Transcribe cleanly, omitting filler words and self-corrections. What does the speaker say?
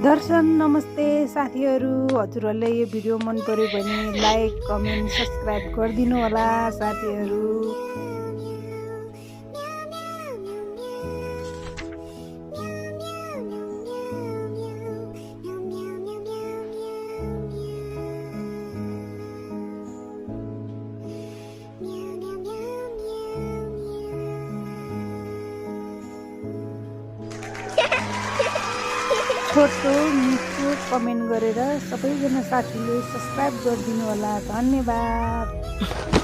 दर्शन नमस्ते साथीहरू, हजुरहरूले यो भिडियो मन पर्यो भने लाइक कमेन्ट सब्सक्राइब गरिदिनु होला साथीहरू। छोटो मिठो कमेन्ट गरेर सबैजना साथीले सब्सक्राइब गरिदिनु होला। धन्यवाद।